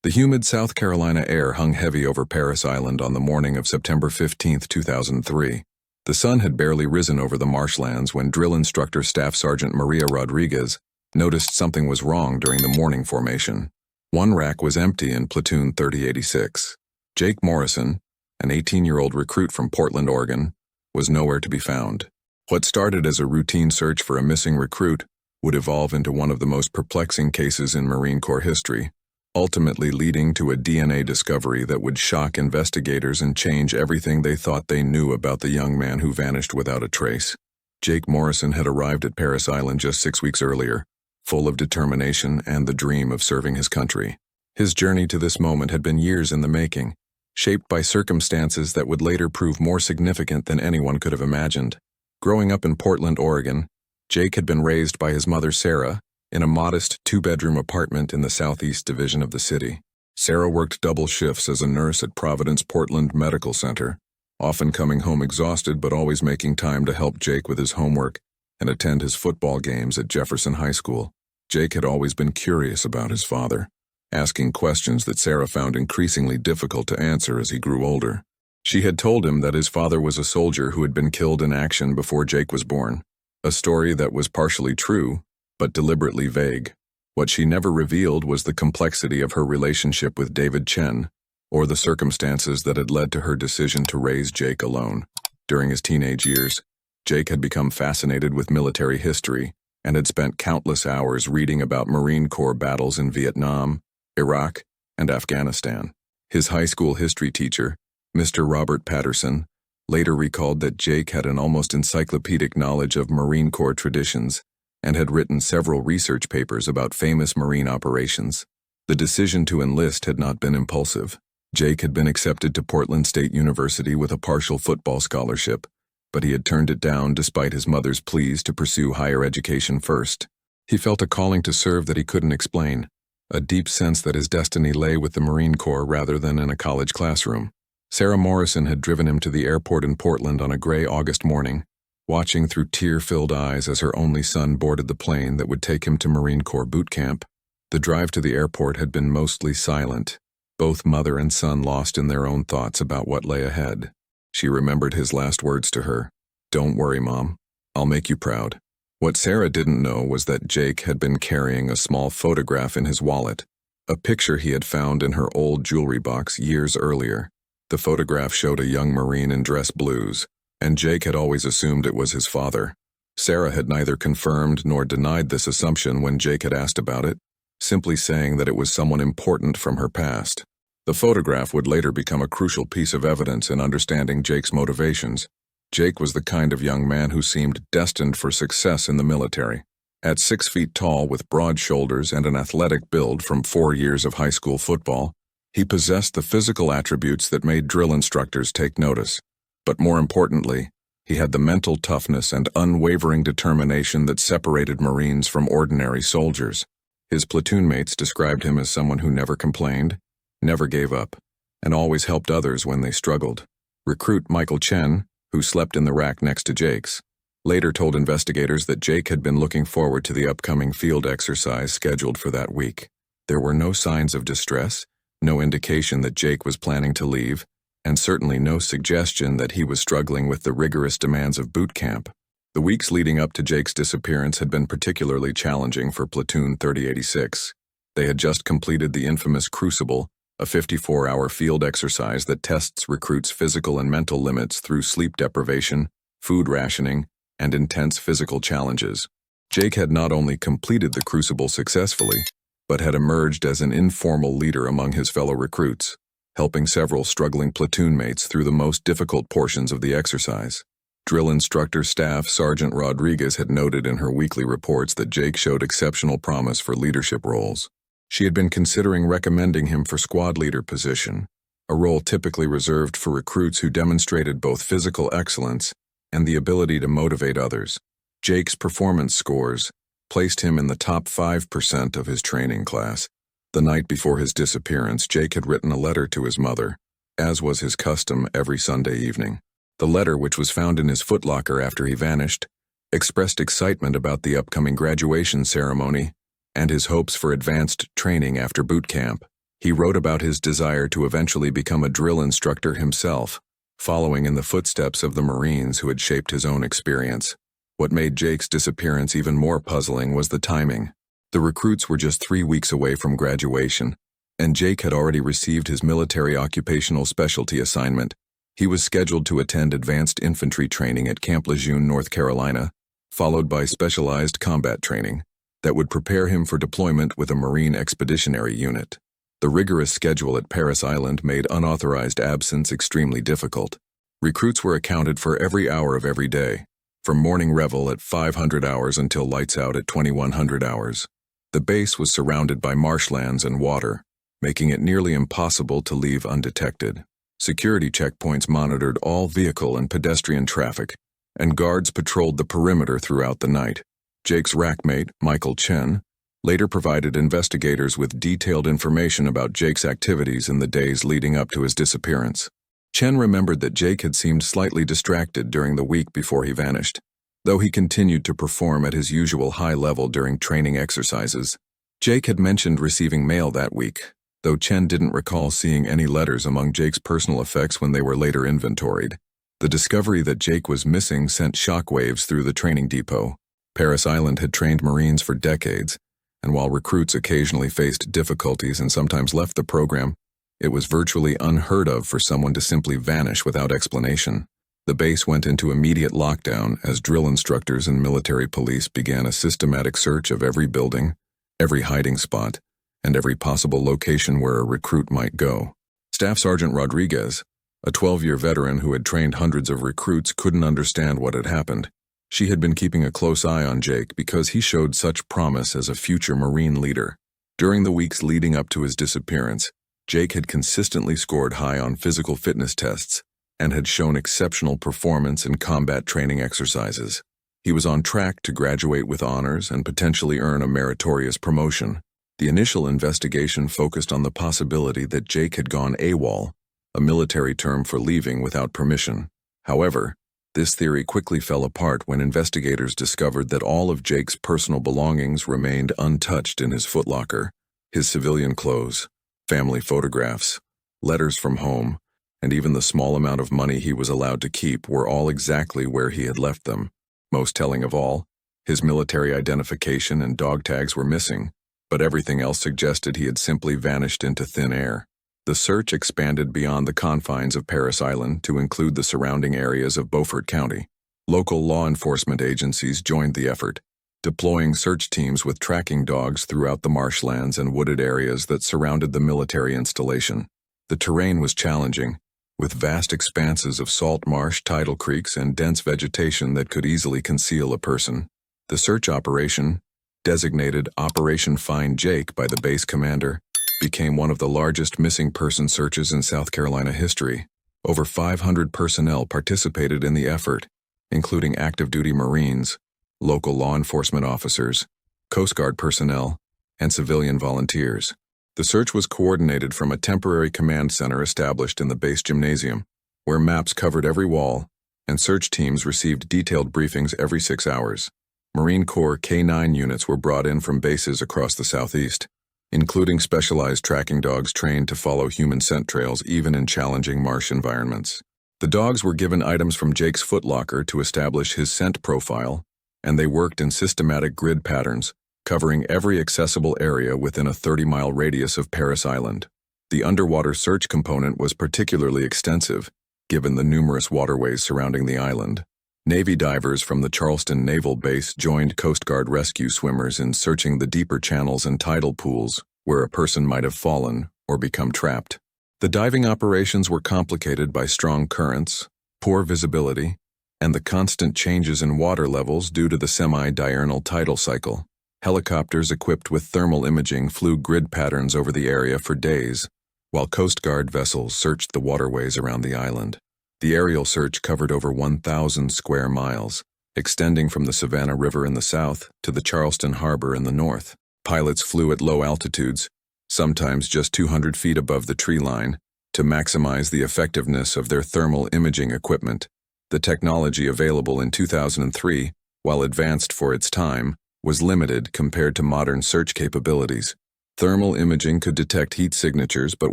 The humid South Carolina air hung heavy over Parris Island on the morning of September 15, 2003. The sun had barely risen over the marshlands when drill instructor Staff Sergeant Maria Rodriguez noticed something was wrong during the morning formation. One rack was empty in platoon 3086. Jake Morrison, an 18-year-old recruit from Portland, Oregon, was nowhere to be found. What started as a routine search for a missing recruit would evolve into one of the most perplexing cases in Marine Corps history, ultimately leading to a DNA discovery that would shock investigators and change everything they thought they knew about the young man who vanished without a trace. Jake Morrison had arrived at Parris Island just 6 weeks earlier, full of determination and the dream of serving his country. His journey to this moment had been years in the making, shaped by circumstances that would later prove more significant than anyone could have imagined. Growing up in Portland, Oregon, Jake had been raised by his mother Sarah in a modest 2-bedroom apartment in the southeast division of the city. Sarah worked double shifts as a nurse at Providence Portland Medical Center, often coming home exhausted but always making time to help Jake with his homework and attend his football games at Jefferson High School. Jake had always been curious about his father, asking questions that Sarah found increasingly difficult to answer as he grew older. She had told him that his father was a soldier who had been killed in action before Jake was born, a story that was partially true, but deliberately vague. What she never revealed was the complexity of her relationship with David Chen, or the circumstances that had led to her decision to raise Jake alone. During his teenage years, Jake had become fascinated with military history and had spent countless hours reading about Marine Corps battles in Vietnam, Iraq, and Afghanistan. His high school history teacher, Mr. Robert Patterson, later recalled that Jake had an almost encyclopedic knowledge of Marine Corps traditions and had written several research papers about famous Marine operations. The decision to enlist had not been impulsive. Jake had been accepted to Portland State University with a partial football scholarship, but he had turned it down despite his mother's pleas to pursue higher education first. He felt a calling to serve that he couldn't explain, a deep sense that his destiny lay with the Marine Corps rather than in a college classroom. Sarah Morrison had driven him to the airport in Portland on a gray August morning, watching through tear-filled eyes as her only son boarded the plane that would take him to Marine Corps boot camp. The drive to the airport had been mostly silent, both mother and son lost in their own thoughts about what lay ahead. She remembered his last words to her, "Don't worry, Mom. I'll make you proud." What Sarah didn't know was that Jake had been carrying a small photograph in his wallet, a picture he had found in her old jewelry box years earlier. The photograph showed a young Marine in dress blues, and Jake had always assumed it was his father. Sarah had neither confirmed nor denied this assumption when Jake had asked about it, simply saying that it was someone important from her past. The photograph would later become a crucial piece of evidence in understanding Jake's motivations. Jake was the kind of young man who seemed destined for success in the military. At 6 feet tall with broad shoulders and an athletic build from 4 years of high school football, he possessed the physical attributes that made drill instructors take notice. But more importantly, he had the mental toughness and unwavering determination that separated Marines from ordinary soldiers. His platoon mates described him as someone who never complained, never gave up, and always helped others when they struggled. Recruit Michael Chen, who slept in the rack next to Jake's, later told investigators that Jake had been looking forward to the upcoming field exercise scheduled for that week. There were no signs of distress, no indication that Jake was planning to leave, and certainly no suggestion that he was struggling with the rigorous demands of boot camp. The weeks leading up to Jake's disappearance had been particularly challenging for Platoon 3086. They had just completed the infamous Crucible, a 54-hour field exercise that tests recruits' physical and mental limits through sleep deprivation, food rationing, and intense physical challenges. Jake had not only completed the Crucible successfully, but had emerged as an informal leader among his fellow recruits, helping several struggling platoon mates through the most difficult portions of the exercise. Drill instructor Staff Sergeant Rodriguez had noted in her weekly reports that Jake showed exceptional promise for leadership roles. She had been considering recommending him for squad leader position, a role typically reserved for recruits who demonstrated both physical excellence and the ability to motivate others. Jake's performance scores placed him in the top 5% of his training class. The night before his disappearance, Jake had written a letter to his mother, as was his custom every Sunday evening. The letter, which was found in his footlocker after he vanished, expressed excitement about the upcoming graduation ceremony and his hopes for advanced training after boot camp. He wrote about his desire to eventually become a drill instructor himself, following in the footsteps of the Marines who had shaped his own experience. What made Jake's disappearance even more puzzling was the timing. The recruits were just 3 weeks away from graduation, and Jake had already received his military occupational specialty assignment. He was scheduled to attend advanced infantry training at Camp Lejeune, North Carolina, followed by specialized combat training that would prepare him for deployment with a Marine Expeditionary Unit. The rigorous schedule at Parris Island made unauthorized absence extremely difficult. Recruits were accounted for every hour of every day, from morning revel at 500 hours until lights out at 2100 hours. The base was surrounded by marshlands and water, making it nearly impossible to leave undetected. Security checkpoints monitored all vehicle and pedestrian traffic, and guards patrolled the perimeter throughout the night. Jake's rackmate, Michael Chen, later provided investigators with detailed information about Jake's activities in the days leading up to his disappearance. Chen remembered that Jake had seemed slightly distracted during the week before he vanished, though he continued to perform at his usual high level during training exercises. Jake had mentioned receiving mail that week, though Chen didn't recall seeing any letters among Jake's personal effects when they were later inventoried. The discovery that Jake was missing sent shockwaves through the training depot. Parris Island had trained Marines for decades, and while recruits occasionally faced difficulties and sometimes left the program, it was virtually unheard of for someone to simply vanish without explanation. The base went into immediate lockdown as drill instructors and military police began a systematic search of every building, every hiding spot, and every possible location where a recruit might go. Staff Sergeant Rodriguez, a 12-year veteran who had trained hundreds of recruits, couldn't understand what had happened. She had been keeping a close eye on Jake because he showed such promise as a future Marine leader. During the weeks leading up to his disappearance, Jake had consistently scored high on physical fitness tests and had shown exceptional performance in combat training exercises. He was on track to graduate with honors and potentially earn a meritorious promotion. The initial investigation focused on the possibility that Jake had gone AWOL, a military term for leaving without permission. However, this theory quickly fell apart when investigators discovered that all of Jake's personal belongings remained untouched in his footlocker. His civilian clothes, family photographs, letters from home, and even the small amount of money he was allowed to keep were all exactly where he had left them. Most telling of all, his military identification and dog tags were missing, but everything else suggested he had simply vanished into thin air. The search expanded beyond the confines of Parris Island to include the surrounding areas of Beaufort County. Local law enforcement agencies joined the effort, deploying search teams with tracking dogs throughout the marshlands and wooded areas that surrounded the military installation. The terrain was challenging, with vast expanses of salt marsh, tidal creeks, and dense vegetation that could easily conceal a person. The search operation, designated Operation Find Jake by the base commander, became one of the largest missing person searches in South Carolina history. Over 500 personnel participated in the effort, including active-duty Marines, local law enforcement officers, Coast Guard personnel, and civilian volunteers. The search was coordinated from a temporary command center established in the base gymnasium, where maps covered every wall, and search teams received detailed briefings every 6 hours. Marine Corps K-9 units were brought in from bases across the southeast, including specialized tracking dogs trained to follow human scent trails even in challenging marsh environments. The dogs were given items from Jake's footlocker to establish his scent profile, and they worked in systematic grid patterns, covering every accessible area within a 30-mile radius of Parris Island. The underwater search component was particularly extensive, given the numerous waterways surrounding the island. Navy divers from the Charleston Naval Base joined Coast Guard rescue swimmers in searching the deeper channels and tidal pools where a person might have fallen or become trapped. The diving operations were complicated by strong currents, poor visibility, and the constant changes in water levels due to the semi-diurnal tidal cycle. Helicopters equipped with thermal imaging flew grid patterns over the area for days, while Coast Guard vessels searched the waterways around the island. The aerial search covered over 1,000 square miles, extending from the Savannah River in the south to the Charleston Harbor in the north. Pilots flew at low altitudes, sometimes just 200 feet above the tree line, to maximize the effectiveness of their thermal imaging equipment. The technology available in 2003, while advanced for its time, was limited compared to modern search capabilities. Thermal imaging could detect heat signatures but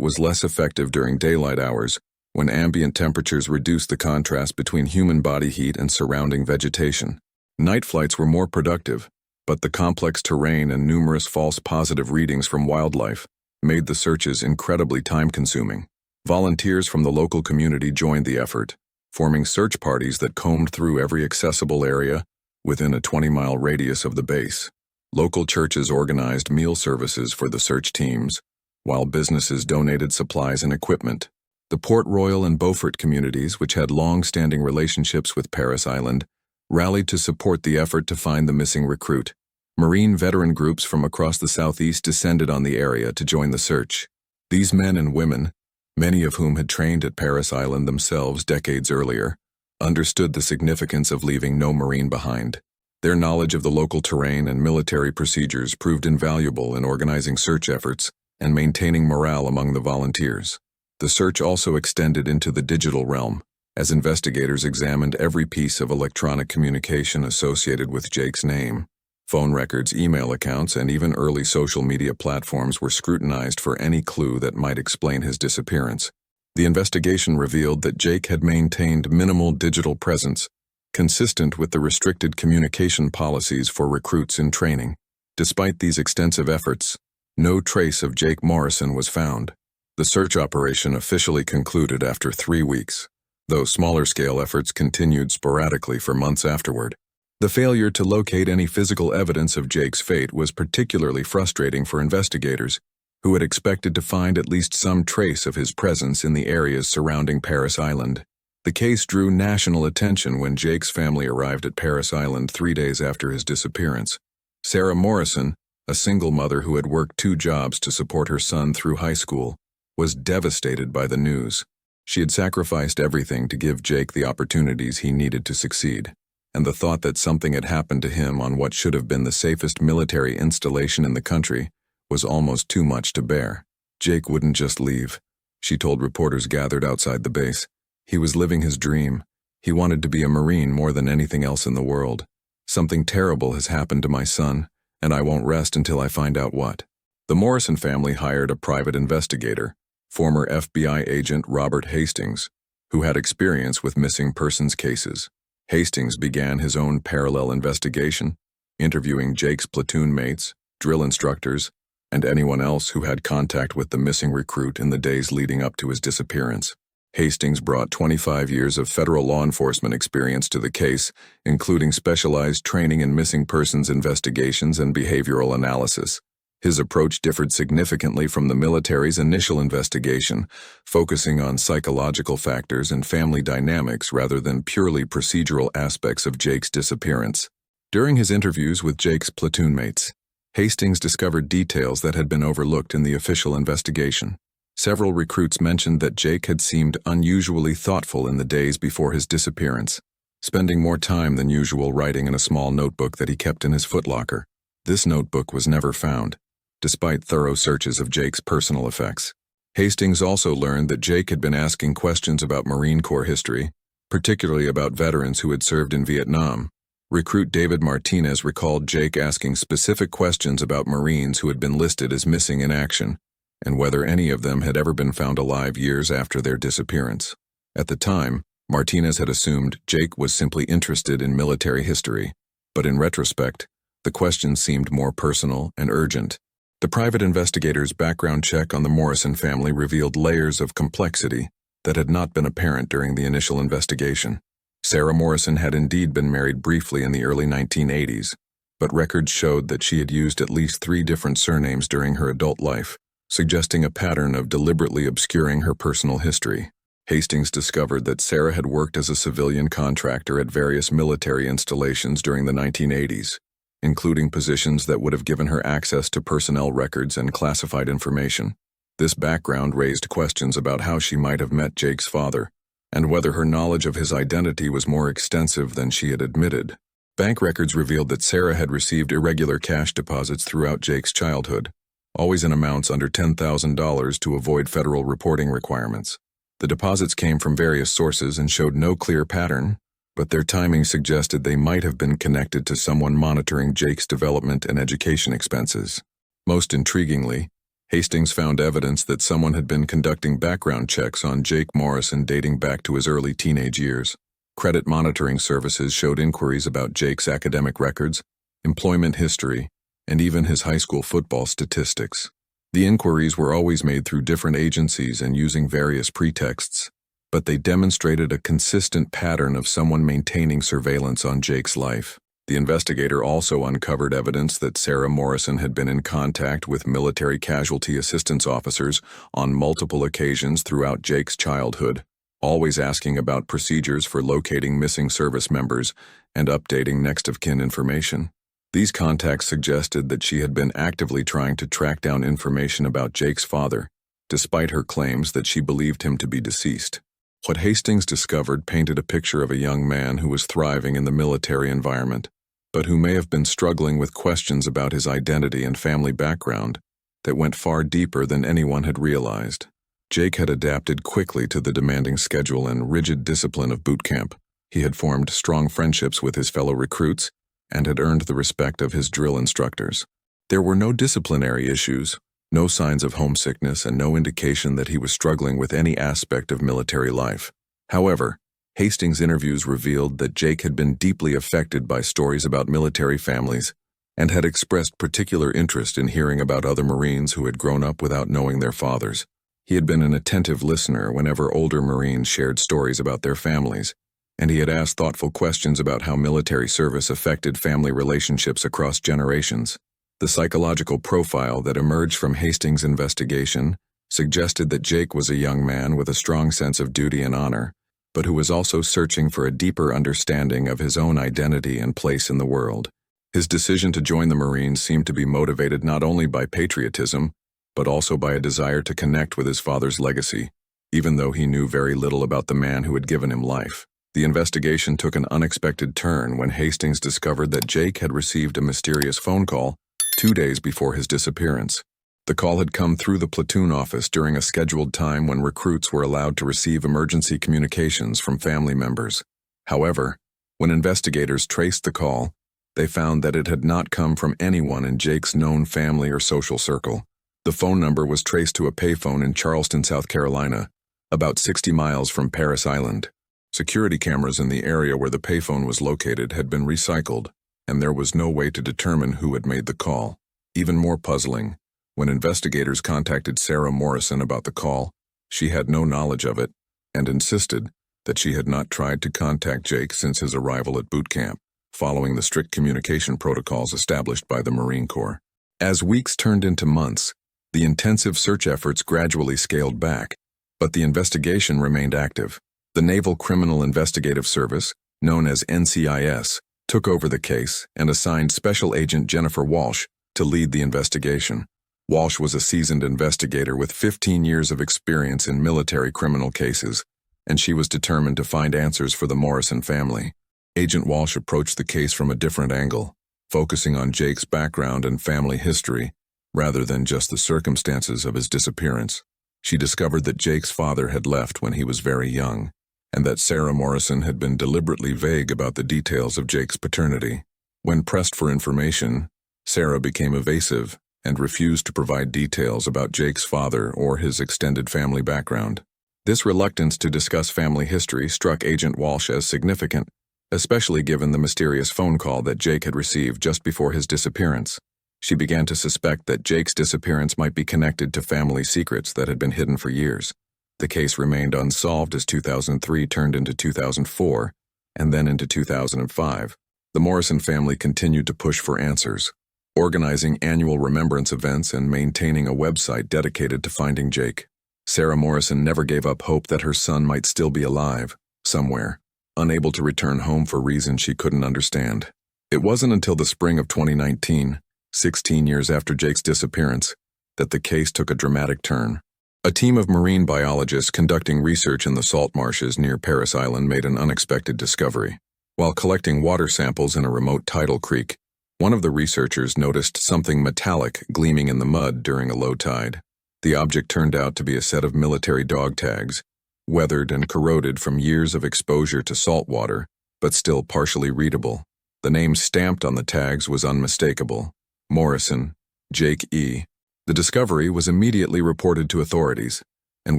was less effective during daylight hours, when ambient temperatures reduced the contrast between human body heat and surrounding vegetation. Night flights were more productive, but the complex terrain and numerous false positive readings from wildlife made the searches incredibly time-consuming. Volunteers from the local community joined the effort, forming search parties that combed through every accessible area within a 20-mile radius of the base. Local churches organized meal services for the search teams, while businesses donated supplies and equipment. The Port Royal and Beaufort communities, which had long-standing relationships with Parris Island, rallied to support the effort to find the missing recruit. Marine veteran groups from across the southeast descended on the area to join the search. These men and women, many of whom had trained at Parris Island themselves decades earlier, understood the significance of leaving no Marine behind. Their knowledge of the local terrain and military procedures proved invaluable in organizing search efforts and maintaining morale among the volunteers. The search also extended into the digital realm, as investigators examined every piece of electronic communication associated with Jake's name. Phone records, email accounts, and even early social media platforms were scrutinized for any clue that might explain his disappearance. The investigation revealed that Jake had maintained minimal digital presence, consistent with the restricted communication policies for recruits in training. Despite these extensive efforts, no trace of Jake Morrison was found. The search operation officially concluded after 3 weeks, though smaller-scale efforts continued sporadically for months afterward. The failure to locate any physical evidence of Jake's fate was particularly frustrating for investigators, who had expected to find at least some trace of his presence in the areas surrounding Parris Island. The case drew national attention when Jake's family arrived at Parris Island 3 days after his disappearance. Sarah Morrison, a single mother who had worked 2 jobs to support her son through high school, was devastated by the news. She had sacrificed everything to give Jake the opportunities he needed to succeed, and the thought that something had happened to him on what should have been the safest military installation in the country was almost too much to bear. Jake wouldn't just leave, she told reporters gathered outside the base. He was living his dream. He wanted to be a Marine more than anything else in the world. Something terrible has happened to my son, and I won't rest until I find out what. The Morrison family hired a private investigator, former FBI agent Robert Hastings, who had experience with missing persons cases. Hastings began his own parallel investigation, interviewing Jake's platoon mates, drill instructors, and anyone else who had contact with the missing recruit in the days leading up to his disappearance. Hastings brought 25 years of federal law enforcement experience to the case, including specialized training in missing persons investigations and behavioral analysis. His approach differed significantly from the military's initial investigation, focusing on psychological factors and family dynamics rather than purely procedural aspects of Jake's disappearance. During his interviews with Jake's platoon mates, Hastings discovered details that had been overlooked in the official investigation. Several recruits mentioned that Jake had seemed unusually thoughtful in the days before his disappearance, spending more time than usual writing in a small notebook that he kept in his footlocker. This notebook was never found, despite thorough searches of Jake's personal effects. Hastings also learned that Jake had been asking questions about Marine Corps history, particularly about veterans who had served in Vietnam. Recruit David Martinez recalled Jake asking specific questions about Marines who had been listed as missing in action, and whether any of them had ever been found alive years after their disappearance. At the time, Martinez had assumed Jake was simply interested in military history, but in retrospect, the questions seemed more personal and urgent. The private investigator's background check on the Morrison family revealed layers of complexity that had not been apparent during the initial investigation. Sarah Morrison had indeed been married briefly in the early 1980s, but records showed that she had used at least 3 different surnames during her adult life, suggesting a pattern of deliberately obscuring her personal history. Hastings discovered that Sarah had worked as a civilian contractor at various military installations during the 1980s, including positions that would have given her access to personnel records and classified information. This background raised questions about how she might have met Jake's father, and whether her knowledge of his identity was more extensive than she had admitted. Bank records revealed that Sarah had received irregular cash deposits throughout Jake's childhood, always in amounts under $10,000 to avoid federal reporting requirements. The deposits came from various sources and showed no clear pattern, but their timing suggested they might have been connected to someone monitoring Jake's development and education expenses. Most intriguingly, Hastings found evidence that someone had been conducting background checks on Jake Morrison dating back to his early teenage years. Credit monitoring services showed inquiries about Jake's academic records, employment history, and even his high school football statistics. The inquiries were always made through different agencies and using various pretexts, but they demonstrated a consistent pattern of someone maintaining surveillance on Jake's life. The investigator also uncovered evidence that Sarah Morrison had been in contact with military casualty assistance officers on multiple occasions throughout Jake's childhood, always asking about procedures for locating missing service members and updating next-of-kin information. These contacts suggested that she had been actively trying to track down information about Jake's father, despite her claims that she believed him to be deceased. What Hastings discovered painted a picture of a young man who was thriving in the military environment, but who may have been struggling with questions about his identity and family background that went far deeper than anyone had realized. Jake had adapted quickly to the demanding schedule and rigid discipline of boot camp. He had formed strong friendships with his fellow recruits and had earned the respect of his drill instructors. There were no disciplinary issues, no signs of homesickness, and no indication that he was struggling with any aspect of military life. However, Hastings' interviews revealed that Jake had been deeply affected by stories about military families and had expressed particular interest in hearing about other Marines who had grown up without knowing their fathers. He had been an attentive listener whenever older Marines shared stories about their families, and he had asked thoughtful questions about how military service affected family relationships across generations. The psychological profile that emerged from Hastings' investigation suggested that Jake was a young man with a strong sense of duty and honor, but who was also searching for a deeper understanding of his own identity and place in the world. His decision to join the Marines seemed to be motivated not only by patriotism, but also by a desire to connect with his father's legacy, even though he knew very little about the man who had given him life. The investigation took an unexpected turn when Hastings discovered that Jake had received a mysterious phone call 2 days before his disappearance. The call had come through the platoon office during a scheduled time when recruits were allowed to receive emergency communications from family members. However, when investigators traced the call, they found that it had not come from anyone in Jake's known family or social circle. The phone number was traced to a payphone in Charleston, South Carolina, about 60 miles from Parris Island. Security cameras in the area where the payphone was located had been recycled, and there was no way to determine who had made the call. Even more puzzling, when investigators contacted Sarah Morrison about the call, she had no knowledge of it and insisted that she had not tried to contact Jake since his arrival at boot camp, following the strict communication protocols established by the Marine Corps. As weeks turned into months, the intensive search efforts gradually scaled back, but the investigation remained active. The Naval Criminal Investigative Service, known as NCIS, took over the case and assigned Special Agent Jennifer Walsh to lead the investigation. Walsh was a seasoned investigator with 15 years of experience in military criminal cases, and she was determined to find answers for the Morrison family. Agent Walsh approached the case from a different angle, focusing on Jake's background and family history, rather than just the circumstances of his disappearance. She discovered that Jake's father had left when he was very young, and that Sarah Morrison had been deliberately vague about the details of Jake's paternity. When pressed for information, Sarah became evasive and refused to provide details about Jake's father or his extended family background. This reluctance to discuss family history struck Agent Walsh as significant, especially given the mysterious phone call that Jake had received just before his disappearance. She began to suspect that Jake's disappearance might be connected to family secrets that had been hidden for years. The case remained unsolved as 2003 turned into 2004, and then into 2005. The Morrison family continued to push for answers, organizing annual remembrance events and maintaining a website dedicated to finding Jake. Sarah Morrison never gave up hope that her son might still be alive, somewhere, unable to return home for reasons she couldn't understand. It wasn't until the spring of 2019, 16 years after Jake's disappearance, that the case took a dramatic turn. A team of marine biologists conducting research in the salt marshes near Parris Island made an unexpected discovery. While collecting water samples in a remote tidal creek, one of the researchers noticed something metallic gleaming in the mud during a low tide. The object turned out to be a set of military dog tags, weathered and corroded from years of exposure to salt water, but still partially readable. The name stamped on the tags was unmistakable: Morrison, Jake E. The discovery was immediately reported to authorities, and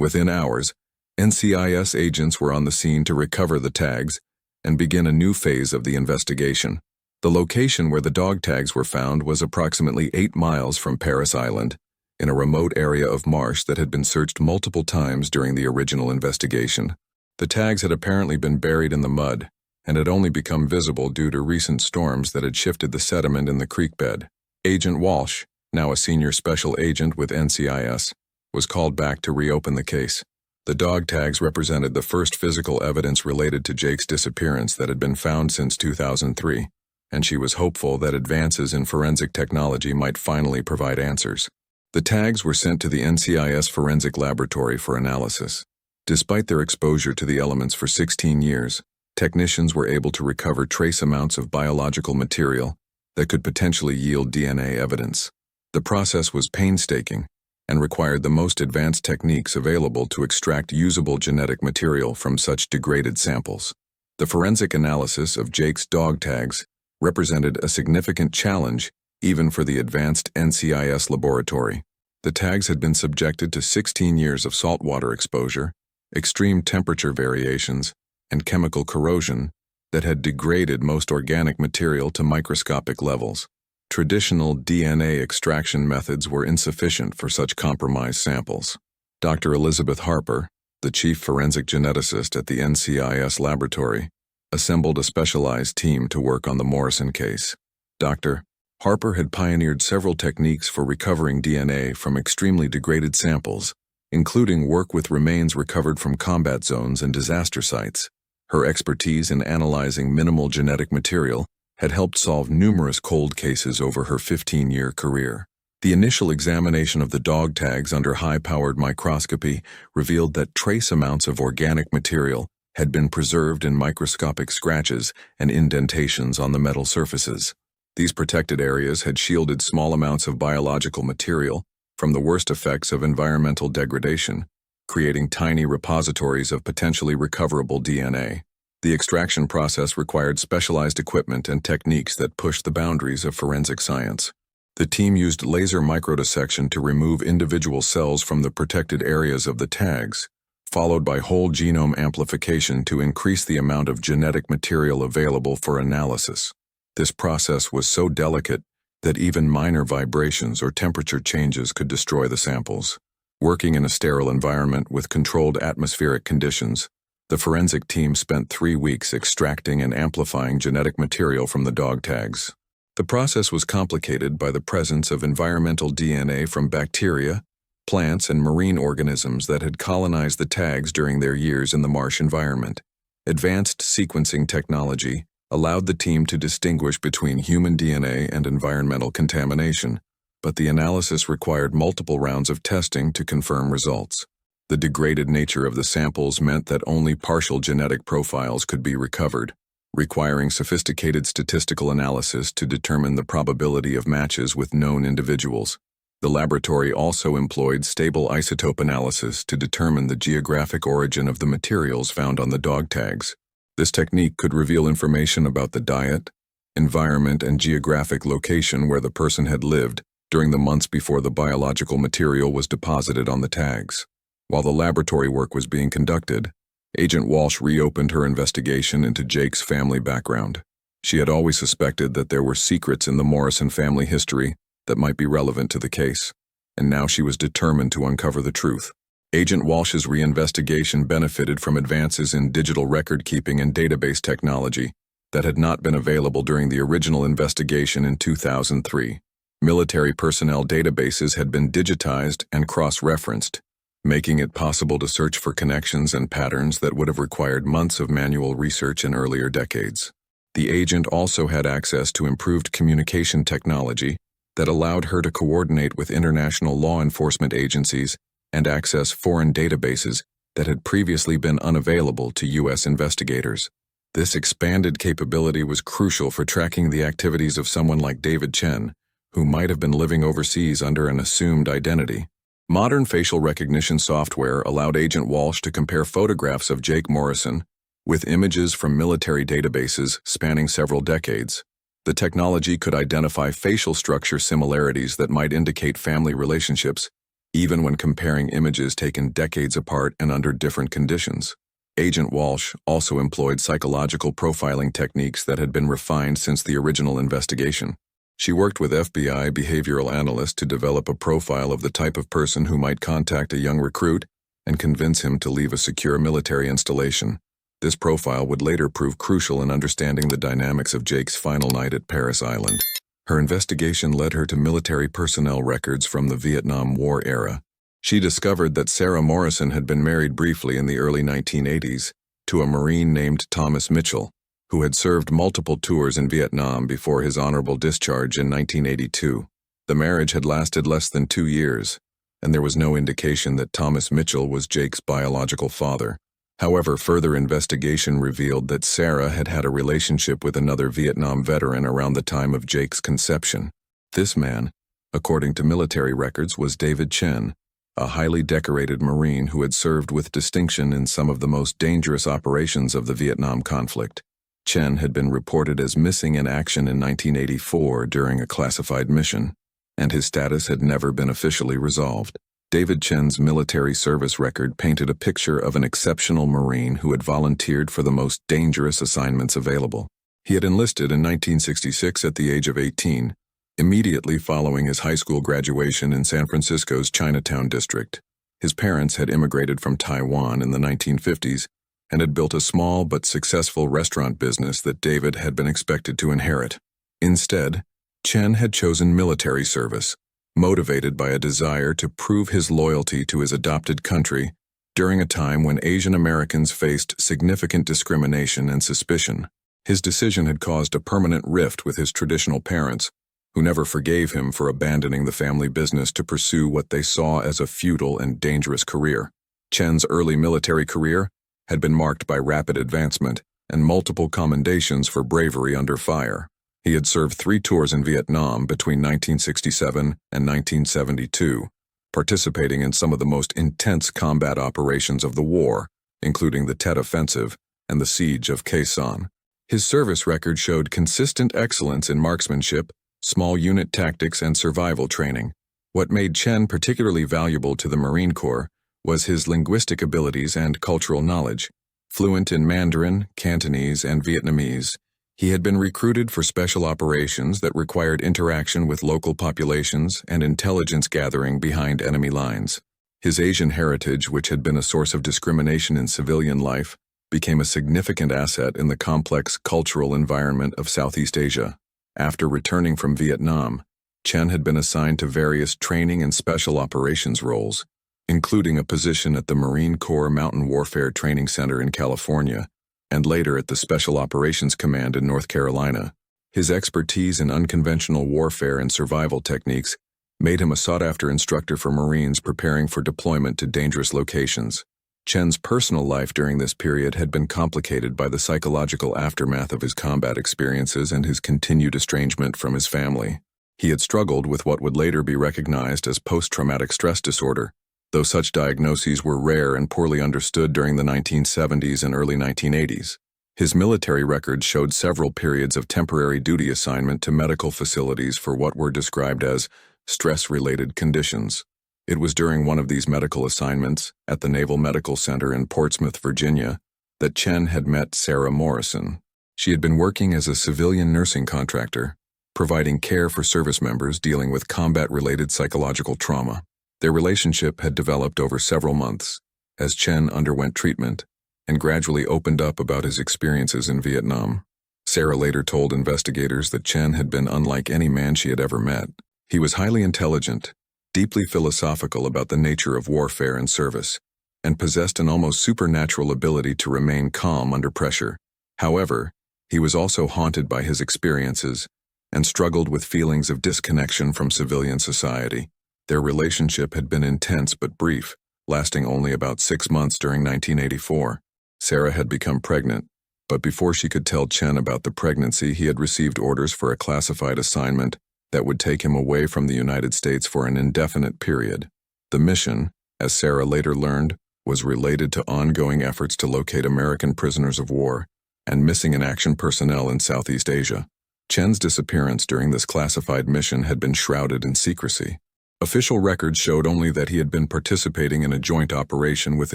within hours, NCIS agents were on the scene to recover the tags and begin a new phase of the investigation. The location where the dog tags were found was approximately 8 miles from Parris Island, in a remote area of marsh that had been searched multiple times during the original investigation. The tags had apparently been buried in the mud and had only become visible due to recent storms that had shifted the sediment in the creek bed. Agent Walsh, now a senior special agent with NCIS, was called back to reopen the case. The dog tags represented the first physical evidence related to Jake's disappearance that had been found since 2003, and she was hopeful that advances in forensic technology might finally provide answers. The tags were sent to the NCIS Forensic Laboratory for analysis. Despite their exposure to the elements for 16 years, technicians were able to recover trace amounts of biological material that could potentially yield DNA evidence. The process was painstaking and required the most advanced techniques available to extract usable genetic material from such degraded samples. The forensic analysis of Jake's dog tags represented a significant challenge even for the advanced NCIS laboratory. The tags had been subjected to 16 years of saltwater exposure, extreme temperature variations, and chemical corrosion that had degraded most organic material to microscopic levels. Traditional DNA extraction methods were insufficient for such compromised samples. Dr. Elizabeth Harper, the chief forensic geneticist at the NCIS laboratory, assembled a specialized team to work on the Morrison case. Dr. Harper had pioneered several techniques for recovering DNA from extremely degraded samples, including work with remains recovered from combat zones and disaster sites. Her expertise in analyzing minimal genetic material had helped solve numerous cold cases over her 15-year career. The initial examination of the dog tags under high-powered microscopy revealed that trace amounts of organic material had been preserved in microscopic scratches and indentations on the metal surfaces. These protected areas had shielded small amounts of biological material from the worst effects of environmental degradation, creating tiny repositories of potentially recoverable DNA. The extraction process required specialized equipment and techniques that pushed the boundaries of forensic science. The team used laser microdissection to remove individual cells from the protected areas of the tags, followed by whole genome amplification to increase the amount of genetic material available for analysis. This process was so delicate that even minor vibrations or temperature changes could destroy the samples. Working in a sterile environment with controlled atmospheric conditions, the forensic team spent 3 weeks extracting and amplifying genetic material from the dog tags. The process was complicated by the presence of environmental DNA from bacteria, plants, and marine organisms that had colonized the tags during their years in the marsh environment. Advanced sequencing technology allowed the team to distinguish between human DNA and environmental contamination, but the analysis required multiple rounds of testing to confirm results. The degraded nature of the samples meant that only partial genetic profiles could be recovered, requiring sophisticated statistical analysis to determine the probability of matches with known individuals. The laboratory also employed stable isotope analysis to determine the geographic origin of the materials found on the dog tags. This technique could reveal information about the diet, environment, and geographic location where the person had lived during the months before the biological material was deposited on the tags. While the laboratory work was being conducted, Agent Walsh reopened her investigation into Jake's family background. She had always suspected that there were secrets in the Morrison family history that might be relevant to the case, and now she was determined to uncover the truth. Agent Walsh's reinvestigation benefited from advances in digital record-keeping and database technology that had not been available during the original investigation in 2003. Military personnel databases had been digitized and cross-referenced, making it possible to search for connections and patterns that would have required months of manual research in earlier decades. The agent also had access to improved communication technology that allowed her to coordinate with international law enforcement agencies and access foreign databases that had previously been unavailable to U.S. investigators. This expanded capability was crucial for tracking the activities of someone like David Chen, who might have been living overseas under an assumed identity. Modern facial recognition software allowed Agent Walsh to compare photographs of Jake Morrison with images from military databases spanning several decades. The technology could identify facial structure similarities that might indicate family relationships, even when comparing images taken decades apart and under different conditions. Agent Walsh also employed psychological profiling techniques that had been refined since the original investigation. She worked with FBI behavioral analysts to develop a profile of the type of person who might contact a young recruit and convince him to leave a secure military installation. This profile would later prove crucial in understanding the dynamics of Jake's final night at Parris Island. Her investigation led her to military personnel records from the Vietnam War era. She discovered that Sarah Morrison had been married briefly in the early 1980s to a Marine named Thomas Mitchell, who had served multiple tours in Vietnam before his honorable discharge in 1982. The marriage had lasted less than 2 years, and there was no indication that Thomas Mitchell was Jake's biological father. However, further investigation revealed that Sarah had had a relationship with another Vietnam veteran around the time of Jake's conception. This man, according to military records, was David Chen, a highly decorated Marine who had served with distinction in some of the most dangerous operations of the Vietnam conflict. Chen had been reported as missing in action in 1984 during a classified mission, and his status had never been officially resolved. David Chen's military service record painted a picture of an exceptional Marine who had volunteered for the most dangerous assignments available. He had enlisted in 1966 at the age of 18, immediately following his high school graduation in San Francisco's Chinatown district. His parents had immigrated from Taiwan in the 1950s and had built a small but successful restaurant business that David had been expected to inherit. Instead, Chen had chosen military service, motivated by a desire to prove his loyalty to his adopted country during a time when Asian Americans faced significant discrimination and suspicion. His decision had caused a permanent rift with his traditional parents, who never forgave him for abandoning the family business to pursue what they saw as a futile and dangerous career. Chen's early military career had been marked by rapid advancement and multiple commendations for bravery under fire. He had served 3 tours in Vietnam between 1967 and 1972, participating in some of the most intense combat operations of the war, including the Tet Offensive and the Siege of Khe Sanh. His service record showed consistent excellence in marksmanship, small unit tactics, and survival training. What made Chen particularly valuable to the Marine Corps was his linguistic abilities and cultural knowledge. Fluent in Mandarin, Cantonese, and Vietnamese, he had been recruited for special operations that required interaction with local populations and intelligence gathering behind enemy lines. His Asian heritage, which had been a source of discrimination in civilian life, became a significant asset in the complex cultural environment of Southeast Asia. After returning from Vietnam, Chen had been assigned to various training and special operations roles, including a position at the Marine Corps Mountain Warfare Training Center in California, and later at the Special Operations Command in North Carolina. His expertise in unconventional warfare and survival techniques made him a sought-after instructor for Marines preparing for deployment to dangerous locations. Chen's personal life during this period had been complicated by the psychological aftermath of his combat experiences and his continued estrangement from his family. He had struggled with what would later be recognized as post-traumatic stress disorder, though such diagnoses were rare and poorly understood during the 1970s and early 1980s. His military records showed several periods of temporary duty assignment to medical facilities for what were described as stress-related conditions. It was during one of these medical assignments, at the Naval Medical Center in Portsmouth, Virginia, that Chen had met Sarah Morrison. She had been working as a civilian nursing contractor, providing care for service members dealing with combat-related psychological trauma. Their relationship had developed over several months, as Chen underwent treatment and gradually opened up about his experiences in Vietnam. Sarah later told investigators that Chen had been unlike any man she had ever met. He was highly intelligent, deeply philosophical about the nature of warfare and service, and possessed an almost supernatural ability to remain calm under pressure. However, he was also haunted by his experiences and struggled with feelings of disconnection from civilian society. Their relationship had been intense but brief, lasting only about 6 months during 1984. Sarah had become pregnant, but before she could tell Chen about the pregnancy, he had received orders for a classified assignment that would take him away from the United States for an indefinite period. The mission, as Sarah later learned, was related to ongoing efforts to locate American prisoners of war and missing in action personnel in Southeast Asia. Chen's disappearance during this classified mission had been shrouded in secrecy. Official records showed only that he had been participating in a joint operation with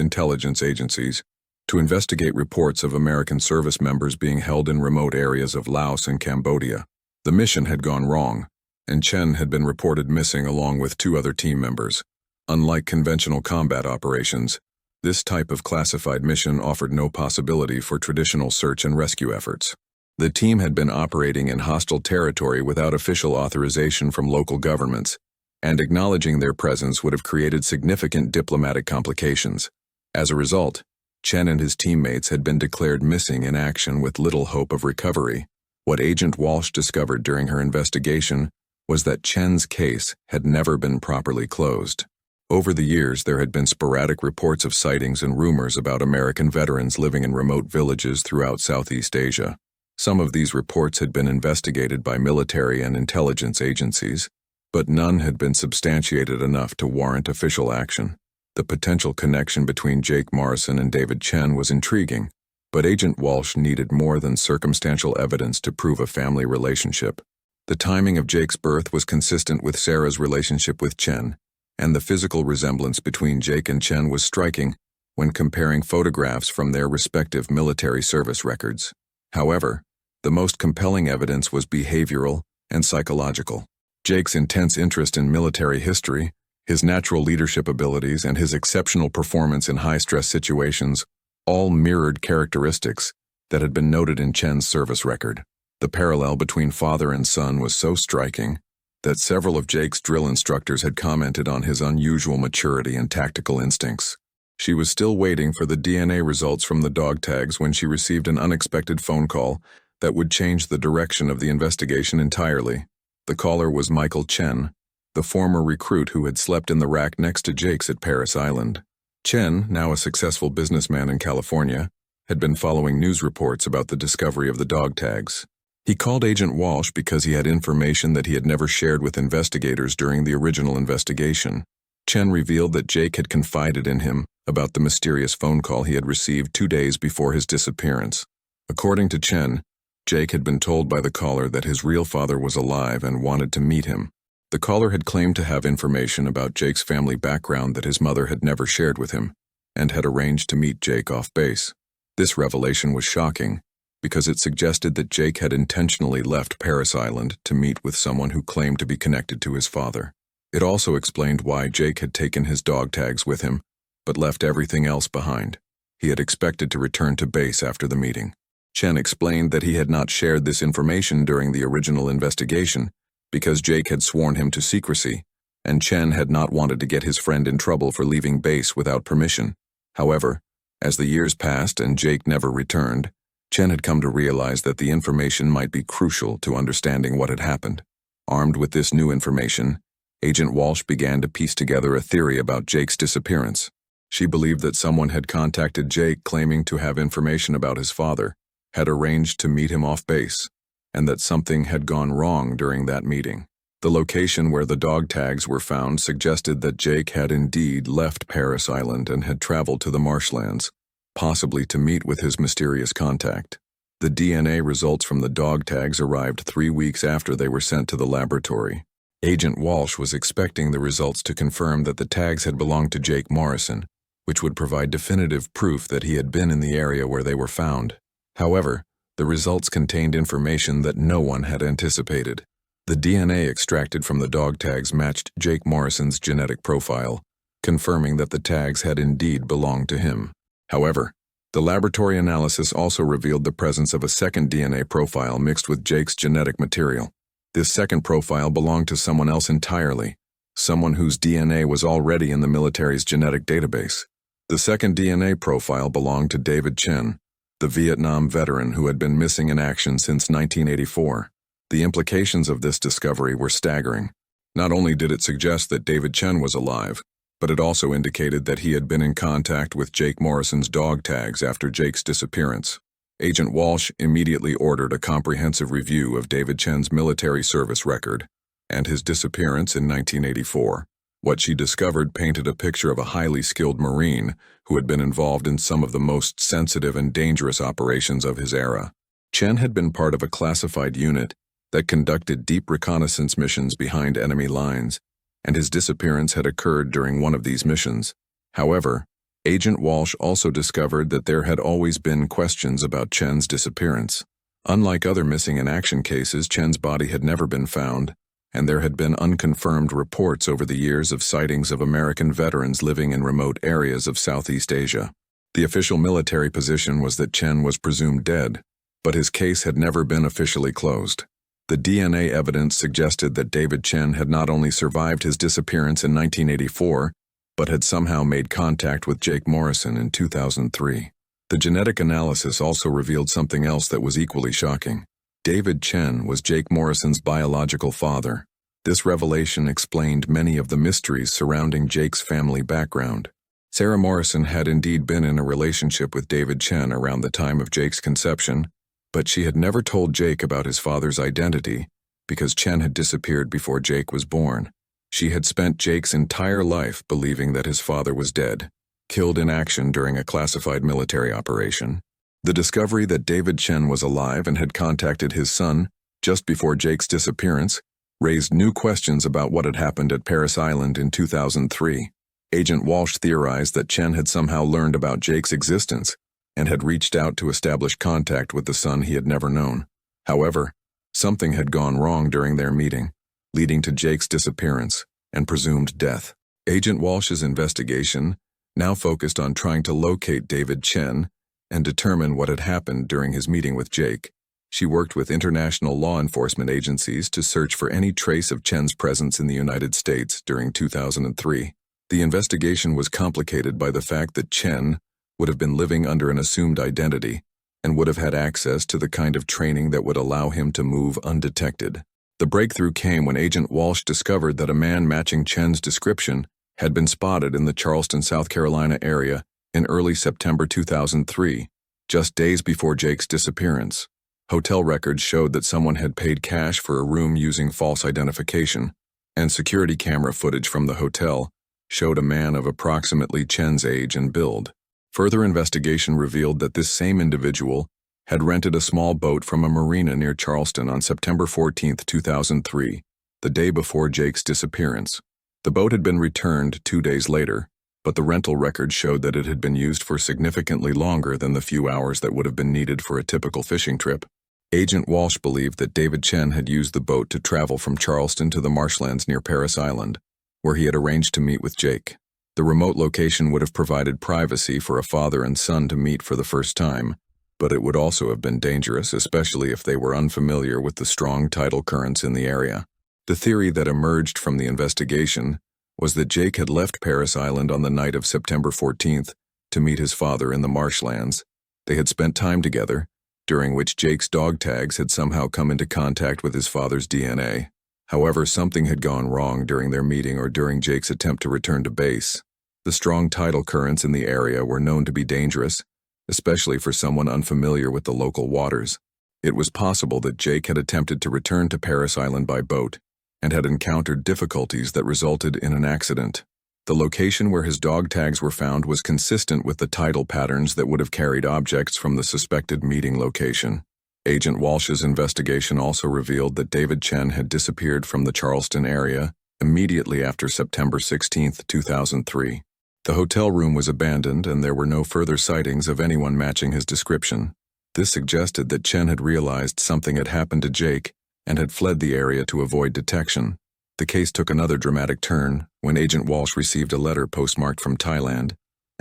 intelligence agencies to investigate reports of American service members being held in remote areas of Laos and Cambodia. The mission had gone wrong, and Chen had been reported missing along with 2 other team members. Unlike conventional combat operations, this type of classified mission offered no possibility for traditional search and rescue efforts. The team had been operating in hostile territory without official authorization from local governments, and acknowledging their presence would have created significant diplomatic complications. As a result, Chen and his teammates had been declared missing in action with little hope of recovery. What Agent Walsh discovered during her investigation was that Chen's case had never been properly closed. Over the years, there had been sporadic reports of sightings and rumors about American veterans living in remote villages throughout Southeast Asia. Some of these reports had been investigated by military and intelligence agencies, but none had been substantiated enough to warrant official action. The potential connection between Jake Morrison and David Chen was intriguing, but Agent Walsh needed more than circumstantial evidence to prove a family relationship. The timing of Jake's birth was consistent with Sarah's relationship with Chen, and the physical resemblance between Jake and Chen was striking when comparing photographs from their respective military service records. However, the most compelling evidence was behavioral and psychological. Jake's intense interest in military history, his natural leadership abilities, and his exceptional performance in high-stress situations all mirrored characteristics that had been noted in Chen's service record. The parallel between father and son was so striking that several of Jake's drill instructors had commented on his unusual maturity and tactical instincts. She was still waiting for the DNA results from the dog tags when she received an unexpected phone call that would change the direction of the investigation entirely. The caller was Michael Chen, the former recruit who had slept in the rack next to Jake's at Parris Island. Chen, now a successful businessman in California, had been following news reports about the discovery of the dog tags. He called Agent Walsh because he had information that he had never shared with investigators during the original investigation. Chen revealed that Jake had confided in him about the mysterious phone call he had received 2 days before his disappearance. According to Chen, Jake had been told by the caller that his real father was alive and wanted to meet him. The caller had claimed to have information about Jake's family background that his mother had never shared with him, and had arranged to meet Jake off base. This revelation was shocking, because it suggested that Jake had intentionally left Parris Island to meet with someone who claimed to be connected to his father. It also explained why Jake had taken his dog tags with him, but left everything else behind. He had expected to return to base after the meeting. Chen explained that he had not shared this information during the original investigation because Jake had sworn him to secrecy, and Chen had not wanted to get his friend in trouble for leaving base without permission. However, as the years passed and Jake never returned, Chen had come to realize that the information might be crucial to understanding what had happened. Armed with this new information, Agent Walsh began to piece together a theory about Jake's disappearance. She believed that someone had contacted Jake claiming to have information about his father, had arranged to meet him off base, and that something had gone wrong during that meeting. The location where the dog tags were found suggested that Jake had indeed left Parris Island and had traveled to the marshlands, possibly to meet with his mysterious contact. The DNA results from the dog tags arrived 3 weeks after they were sent to the laboratory. Agent Walsh was expecting the results to confirm that the tags had belonged to Jake Morrison, which would provide definitive proof that he had been in the area where they were found. However, the results contained information that no one had anticipated. The DNA extracted from the dog tags matched Jake Morrison's genetic profile, confirming that the tags had indeed belonged to him. However, the laboratory analysis also revealed the presence of a second DNA profile mixed with Jake's genetic material. This second profile belonged to someone else entirely, someone whose DNA was already in the military's genetic database. The second DNA profile belonged to David Chen, the Vietnam veteran who had been missing in action since 1984. The implications of this discovery were staggering. Not only did it suggest that David Chen was alive, but it also indicated that he had been in contact with Jake Morrison's dog tags after Jake's disappearance. Agent Walsh immediately ordered a comprehensive review of David Chen's military service record and his disappearance in 1984. What she discovered painted a picture of a highly skilled Marine who had been involved in some of the most sensitive and dangerous operations of his era. Chen had been part of a classified unit that conducted deep reconnaissance missions behind enemy lines, and his disappearance had occurred during one of these missions. However, Agent Walsh also discovered that there had always been questions about Chen's disappearance. Unlike other missing-in-action cases, Chen's body had never been found, and there had been unconfirmed reports over the years of sightings of American veterans living in remote areas of Southeast Asia. The official military position was that Chen was presumed dead, but his case had never been officially closed. The DNA evidence suggested that David Chen had not only survived his disappearance in 1984, but had somehow made contact with Jake Morrison in 2003. The genetic analysis also revealed something else that was equally shocking. David Chen was Jake Morrison's biological father. This revelation explained many of the mysteries surrounding Jake's family background. Sarah Morrison had indeed been in a relationship with David Chen around the time of Jake's conception, but she had never told Jake about his father's identity because Chen had disappeared before Jake was born. She had spent Jake's entire life believing that his father was dead, killed in action during a classified military operation. The discovery that David Chen was alive and had contacted his son just before Jake's disappearance raised new questions about what had happened at Parris Island in 2003. Agent Walsh theorized that Chen had somehow learned about Jake's existence and had reached out to establish contact with the son he had never known. However, something had gone wrong during their meeting, leading to Jake's disappearance and presumed death. Agent Walsh's investigation now focused on trying to locate David Chen and determine what had happened during his meeting with Jake. She worked with international law enforcement agencies to search for any trace of Chen's presence in the United States during 2003. The investigation was complicated by the fact that Chen would have been living under an assumed identity and would have had access to the kind of training that would allow him to move undetected. The breakthrough came when Agent Walsh discovered that a man matching Chen's description had been spotted in the Charleston, South Carolina area in early September 2003, just days before Jake's disappearance. Hotel records showed that someone had paid cash for a room using false identification, and security camera footage from the hotel showed a man of approximately Chen's age and build. Further investigation revealed that this same individual had rented a small boat from a marina near Charleston on September 14, 2003, the day before Jake's disappearance. The boat had been returned 2 days later, but the rental record showed that it had been used for significantly longer than the few hours that would have been needed for a typical fishing trip. Agent Walsh believed that David Chen had used the boat to travel from Charleston to the marshlands near Parris Island, where he had arranged to meet with Jake. The remote location would have provided privacy for a father and son to meet for the first time, but it would also have been dangerous, especially if they were unfamiliar with the strong tidal currents in the area. The theory that emerged from the investigation was that Jake had left Parris Island on the night of September 14th to meet his father in the marshlands. They had spent time together, during which Jake's dog tags had somehow come into contact with his father's DNA. However, something had gone wrong during their meeting or during Jake's attempt to return to base. The strong tidal currents in the area were known to be dangerous, especially for someone unfamiliar with the local waters. It was possible that Jake had attempted to return to Parris Island by boat and had encountered difficulties that resulted in an accident. The location where his dog tags were found was consistent with the tidal patterns that would have carried objects from the suspected meeting location. Agent Walsh's investigation also revealed that David Chen had disappeared from the Charleston area immediately after September 16, 2003. The hotel room was abandoned and there were no further sightings of anyone matching his description. This suggested that Chen had realized something had happened to Jake and had fled the area to avoid detection. The case took another dramatic turn when Agent Walsh received a letter postmarked from Thailand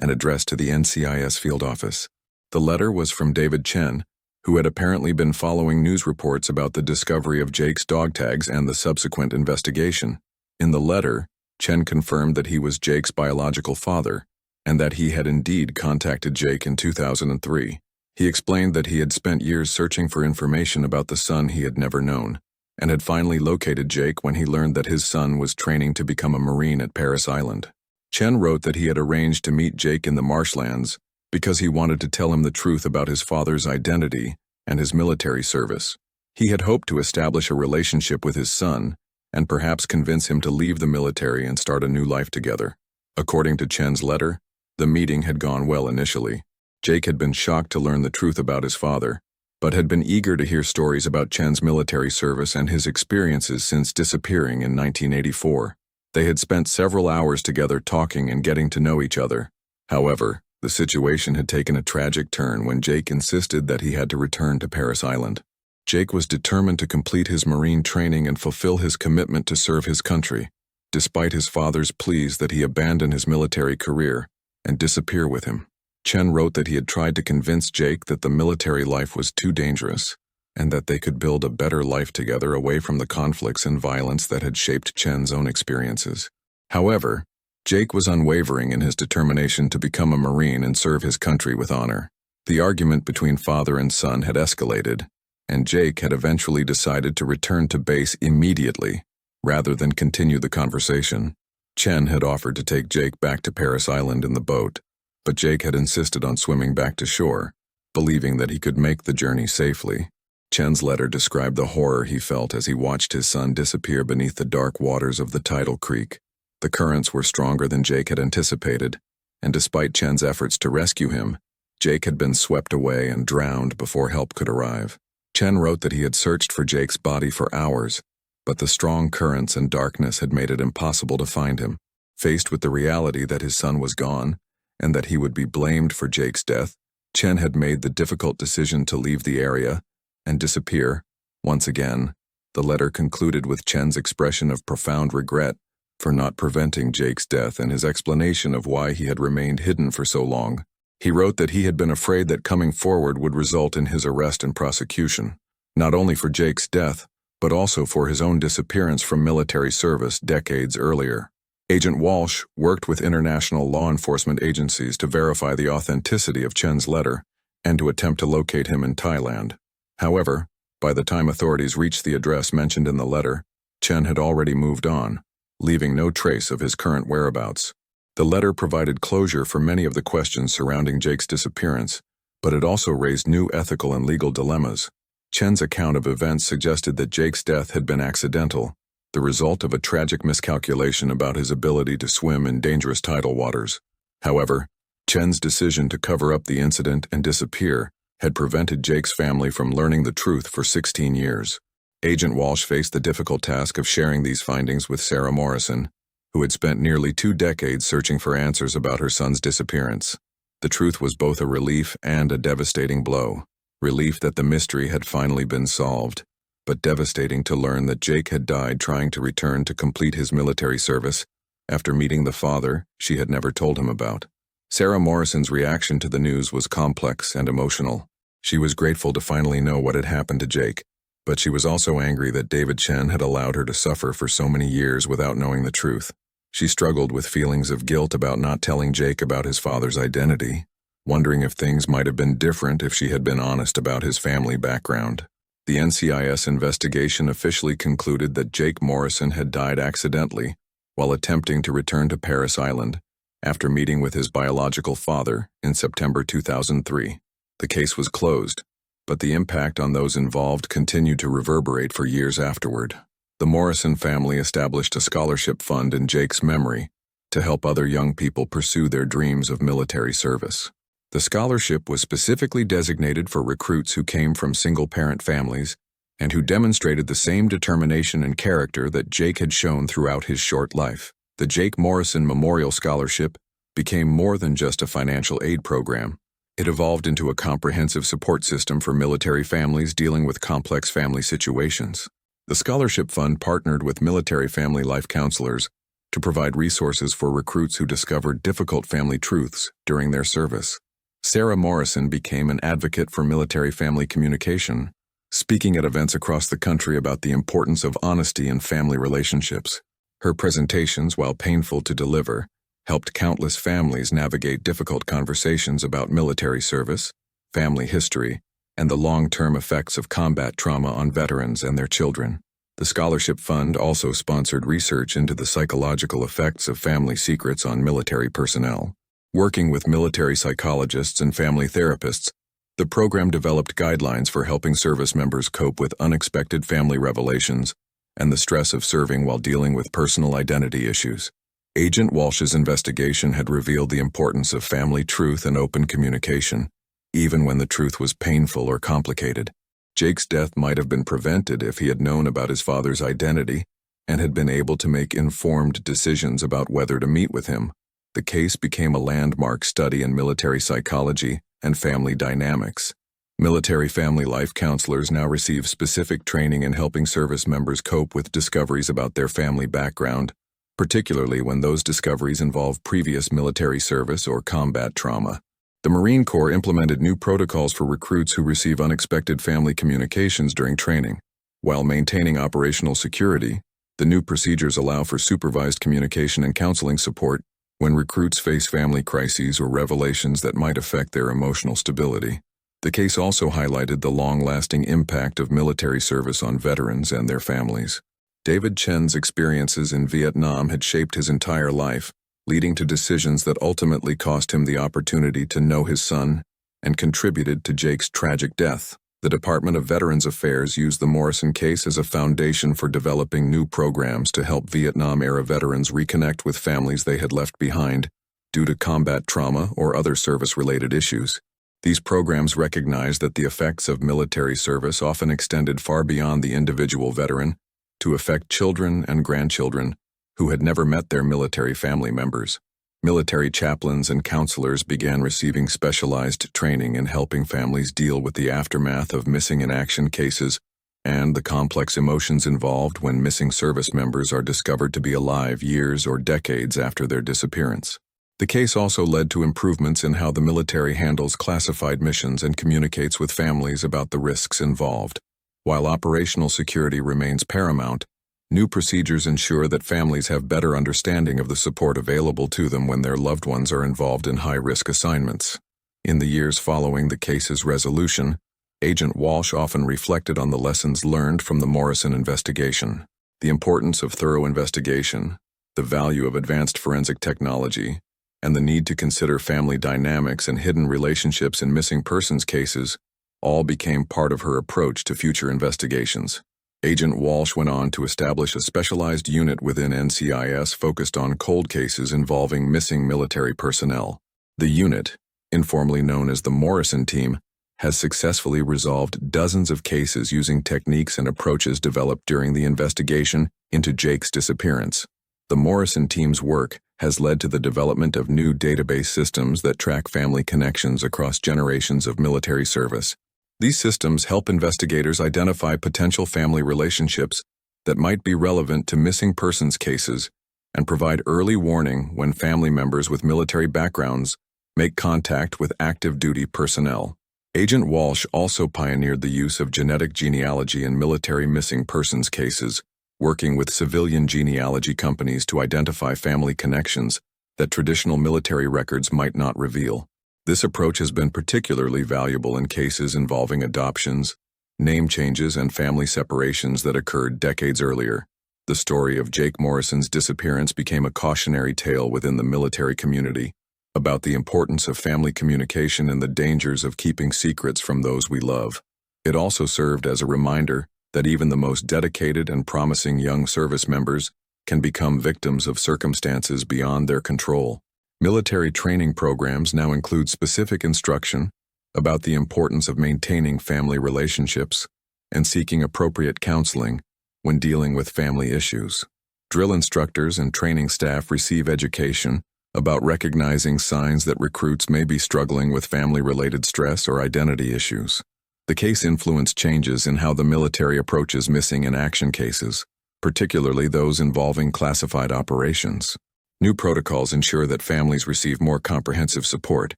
and addressed to the NCIS field office. The letter was from David Chen, who had apparently been following news reports about the discovery of Jake's dog tags and the subsequent investigation. In the letter, Chen confirmed that he was Jake's biological father and that he had indeed contacted Jake in 2003. He explained that he had spent years searching for information about the son he had never known, and had finally located Jake when he learned that his son was training to become a Marine at Parris Island. Chen wrote that he had arranged to meet Jake in the marshlands because he wanted to tell him the truth about his father's identity and his military service. He had hoped to establish a relationship with his son and perhaps convince him to leave the military and start a new life together. According to Chen's letter, the meeting had gone well initially. Jake had been shocked to learn the truth about his father, but had been eager to hear stories about Chen's military service and his experiences since disappearing in 1984. They had spent several hours together talking and getting to know each other. However, the situation had taken a tragic turn when Jake insisted that he had to return to Parris Island. Jake was determined to complete his Marine training and fulfill his commitment to serve his country, despite his father's pleas that he abandon his military career and disappear with him. Chen wrote that he had tried to convince Jake that the military life was too dangerous and that they could build a better life together away from the conflicts and violence that had shaped Chen's own experiences. However, Jake was unwavering in his determination to become a Marine and serve his country with honor. The argument between father and son had escalated, and Jake had eventually decided to return to base immediately, rather than continue the conversation. Chen had offered to take Jake back to Parris Island in the boat, but Jake had insisted on swimming back to shore, believing that he could make the journey safely. Chen's letter described the horror he felt as he watched his son disappear beneath the dark waters of the tidal creek. The currents were stronger than Jake had anticipated, and despite Chen's efforts to rescue him, Jake had been swept away and drowned before help could arrive. Chen wrote that he had searched for Jake's body for hours, but the strong currents and darkness had made it impossible to find him. Faced with the reality that his son was gone, and that he would be blamed for Jake's death, Chen had made the difficult decision to leave the area and disappear. Once again, the letter concluded with Chen's expression of profound regret for not preventing Jake's death and his explanation of why he had remained hidden for so long. He wrote that he had been afraid that coming forward would result in his arrest and prosecution, not only for Jake's death, but also for his own disappearance from military service decades earlier. Agent Walsh worked with international law enforcement agencies to verify the authenticity of Chen's letter and to attempt to locate him in Thailand. However, by the time authorities reached the address mentioned in the letter, Chen had already moved on, leaving no trace of his current whereabouts. The letter provided closure for many of the questions surrounding Jake's disappearance, but it also raised new ethical and legal dilemmas. Chen's account of events suggested that Jake's death had been accidental, the result of a tragic miscalculation about his ability to swim in dangerous tidal waters. However, Chen's decision to cover up the incident and disappear had prevented Jake's family from learning the truth for 16 years. Agent Walsh faced the difficult task of sharing these findings with Sarah Morrison, who had spent nearly 2 decades searching for answers about her son's disappearance. The truth was both a relief and a devastating blow. Relief that the mystery had finally been solved, but devastating to learn that Jake had died trying to return to complete his military service after meeting the father she had never told him about. Sarah Morrison's reaction to the news was complex and emotional. She was grateful to finally know what had happened to Jake, but she was also angry that David Chen had allowed her to suffer for so many years without knowing the truth. She struggled with feelings of guilt about not telling Jake about his father's identity, wondering if things might have been different if she had been honest about his family background. The NCIS investigation officially concluded that Jake Morrison had died accidentally while attempting to return to Parris Island after meeting with his biological father in September 2003. The case was closed, but the impact on those involved continued to reverberate for years afterward. The Morrison family established a scholarship fund in Jake's memory to help other young people pursue their dreams of military service. The scholarship was specifically designated for recruits who came from single-parent families and who demonstrated the same determination and character that Jake had shown throughout his short life. The Jake Morrison Memorial Scholarship became more than just a financial aid program. It evolved into a comprehensive support system for military families dealing with complex family situations. The scholarship fund partnered with military family life counselors to provide resources for recruits who discovered difficult family truths during their service. Sarah Morrison became an advocate for military family communication, speaking at events across the country about the importance of honesty in family relationships. Her presentations, while painful to deliver, helped countless families navigate difficult conversations about military service, family history, and the long-term effects of combat trauma on veterans and their children. The scholarship fund also sponsored research into the psychological effects of family secrets on military personnel. Working with military psychologists and family therapists, the program developed guidelines for helping service members cope with unexpected family revelations and the stress of serving while dealing with personal identity issues. Agent Walsh's investigation had revealed the importance of family truth and open communication, even when the truth was painful or complicated. Jake's death might have been prevented if he had known about his father's identity and had been able to make informed decisions about whether to meet with him. The case became a landmark study in military psychology and family dynamics. Military family life counselors now receive specific training in helping service members cope with discoveries about their family background, particularly when those discoveries involve previous military service or combat trauma. The Marine Corps implemented new protocols for recruits who receive unexpected family communications during training. While maintaining operational security, the new procedures allow for supervised communication and counseling support when recruits face family crises or revelations that might affect their emotional stability. The case also highlighted the long-lasting impact of military service on veterans and their families. David Chen's experiences in Vietnam had shaped his entire life, leading to decisions that ultimately cost him the opportunity to know his son and contributed to Jake's tragic death. The Department of Veterans Affairs used the Morrison case as a foundation for developing new programs to help Vietnam-era veterans reconnect with families they had left behind due to combat trauma or other service-related issues. These programs recognized that the effects of military service often extended far beyond the individual veteran to affect children and grandchildren who had never met their military family members. Military chaplains and counselors began receiving specialized training in helping families deal with the aftermath of missing in action cases and the complex emotions involved when missing service members are discovered to be alive years or decades after their disappearance. The case also led to improvements in how the military handles classified missions and communicates with families about the risks involved. While operational security remains paramount, new procedures ensure that families have better understanding of the support available to them when their loved ones are involved in high-risk assignments. In the years following the case's resolution, Agent Walsh often reflected on the lessons learned from the Morrison investigation. The importance of thorough investigation, the value of advanced forensic technology, and the need to consider family dynamics and hidden relationships in missing persons cases all became part of her approach to future investigations. Agent Walsh went on to establish a specialized unit within NCIS focused on cold cases involving missing military personnel. The unit, informally known as the Morrison Team, has successfully resolved dozens of cases using techniques and approaches developed during the investigation into Jake's disappearance. The Morrison Team's work has led to the development of new database systems that track family connections across generations of military service. These systems help investigators identify potential family relationships that might be relevant to missing persons cases and provide early warning when family members with military backgrounds make contact with active duty personnel. Agent Walsh also pioneered the use of genetic genealogy in military missing persons cases, working with civilian genealogy companies to identify family connections that traditional military records might not reveal. This approach has been particularly valuable in cases involving adoptions, name changes, and family separations that occurred decades earlier. The story of Jake Morrison's disappearance became a cautionary tale within the military community about the importance of family communication and the dangers of keeping secrets from those we love. It also served as a reminder that even the most dedicated and promising young service members can become victims of circumstances beyond their control. Military training programs now include specific instruction about the importance of maintaining family relationships and seeking appropriate counseling when dealing with family issues. Drill instructors and training staff receive education about recognizing signs that recruits may be struggling with family-related stress or identity issues. The case influenced changes in how the military approaches missing in action cases, particularly those involving classified operations. New protocols ensure that families receive more comprehensive support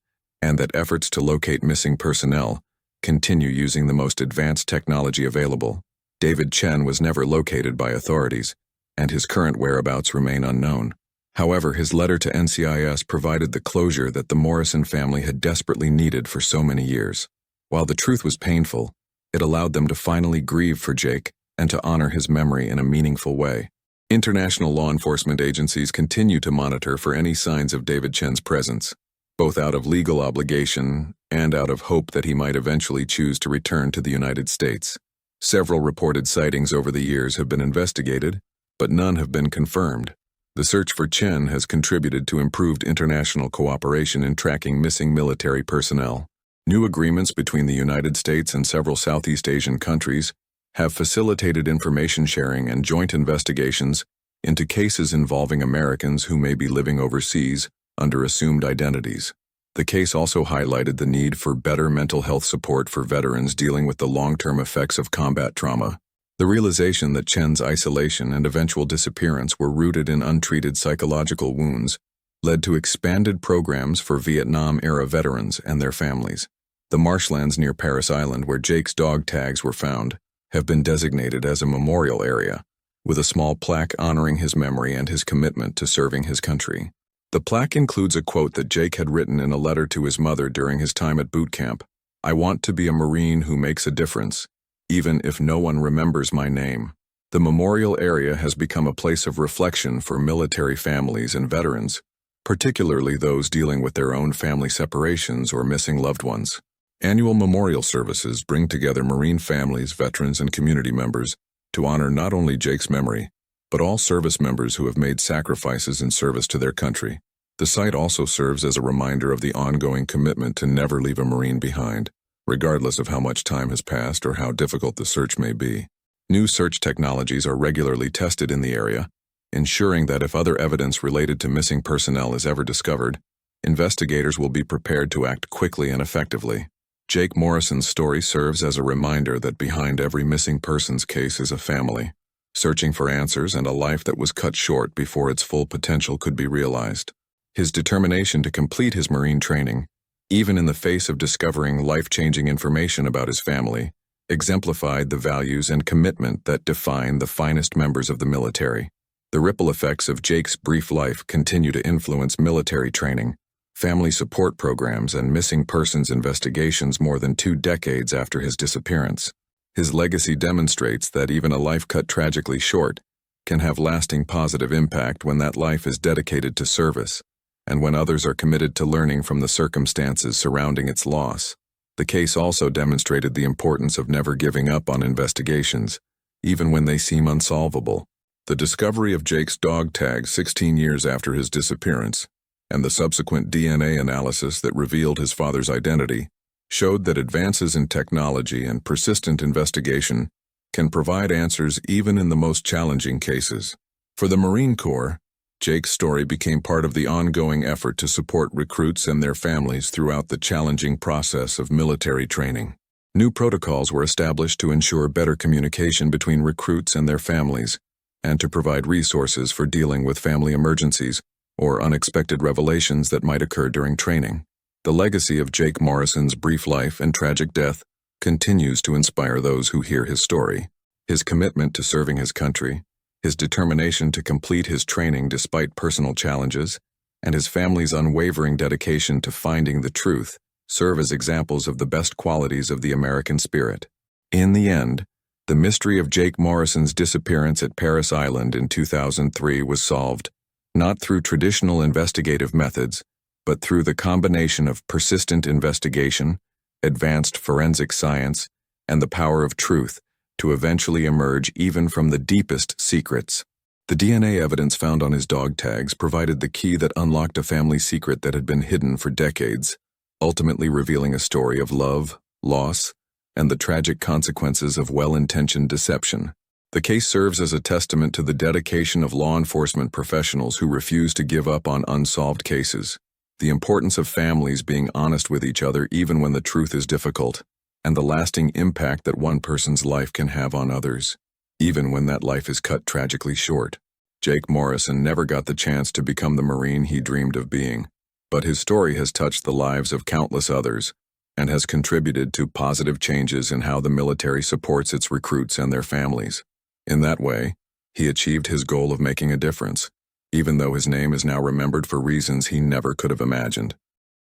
and that efforts to locate missing personnel continue using the most advanced technology available. David Chen was never located by authorities, and his current whereabouts remain unknown. However, his letter to NCIS provided the closure that the Morrison family had desperately needed for so many years. While the truth was painful, it allowed them to finally grieve for Jake and to honor his memory in a meaningful way. International law enforcement agencies continue to monitor for any signs of David Chen's presence, both out of legal obligation and out of hope that he might eventually choose to return to the United States. Several reported sightings over the years have been investigated, but none have been confirmed. The search for Chen has contributed to improved international cooperation in tracking missing military personnel. New agreements between the United States and several Southeast Asian countries have facilitated information sharing and joint investigations into cases involving Americans who may be living overseas under assumed identities. The case also highlighted the need for better mental health support for veterans dealing with the long-term effects of combat trauma. The realization that Chen's isolation and eventual disappearance were rooted in untreated psychological wounds led to expanded programs for Vietnam-era veterans and their families. The marshlands near Parris Island, where Jake's dog tags were found, have been designated as a memorial area, with a small plaque honoring his memory and his commitment to serving his country. The plaque includes a quote that Jake had written in a letter to his mother during his time at boot camp: "I want to be a Marine who makes a difference, even if no one remembers my name." The memorial area has become a place of reflection for military families and veterans, particularly those dealing with their own family separations or missing loved ones. Annual memorial services bring together Marine families, veterans, and community members to honor not only Jake's memory, but all service members who have made sacrifices in service to their country. The site also serves as a reminder of the ongoing commitment to never leave a Marine behind, regardless of how much time has passed or how difficult the search may be. New search technologies are regularly tested in the area, ensuring that if other evidence related to missing personnel is ever discovered, investigators will be prepared to act quickly and effectively. Jake Morrison's story serves as a reminder that behind every missing persons case is a family, searching for answers and a life that was cut short before its full potential could be realized. His determination to complete his Marine training, even in the face of discovering life-changing information about his family, exemplified the values and commitment that define the finest members of the military. The ripple effects of Jake's brief life continue to influence military training, family support programs, and missing persons investigations more than 2 decades after his disappearance. His legacy demonstrates that even a life cut tragically short can have lasting positive impact when that life is dedicated to service, and when others are committed to learning from the circumstances surrounding its loss. The case also demonstrated the importance of never giving up on investigations, even when they seem unsolvable. The discovery of Jake's dog tag 16 years after his disappearance, and the subsequent DNA analysis that revealed his father's identity, showed that advances in technology and persistent investigation can provide answers even in the most challenging cases. For the Marine Corps, Jake's story became part of the ongoing effort to support recruits and their families throughout the challenging process of military training. New protocols were established to ensure better communication between recruits and their families, and to provide resources for dealing with family emergencies or unexpected revelations that might occur during training. The legacy of Jake Morrison's brief life and tragic death continues to inspire those who hear his story. His commitment to serving his country, his determination to complete his training despite personal challenges, and his family's unwavering dedication to finding the truth serve as examples of the best qualities of the American spirit. In the end, the mystery of Jake Morrison's disappearance at Parris Island in 2003 was solved, not through traditional investigative methods, but through the combination of persistent investigation, advanced forensic science, and the power of truth to eventually emerge even from the deepest secrets. The DNA evidence found on his dog tags provided the key that unlocked a family secret that had been hidden for decades, ultimately revealing a story of love, loss, and the tragic consequences of well-intentioned deception. The case serves as a testament to the dedication of law enforcement professionals who refuse to give up on unsolved cases, the importance of families being honest with each other even when the truth is difficult, and the lasting impact that one person's life can have on others, even when that life is cut tragically short. Jake Morrison never got the chance to become the Marine he dreamed of being, but his story has touched the lives of countless others and has contributed to positive changes in how the military supports its recruits and their families. In that way, he achieved his goal of making a difference, even though his name is now remembered for reasons he never could have imagined.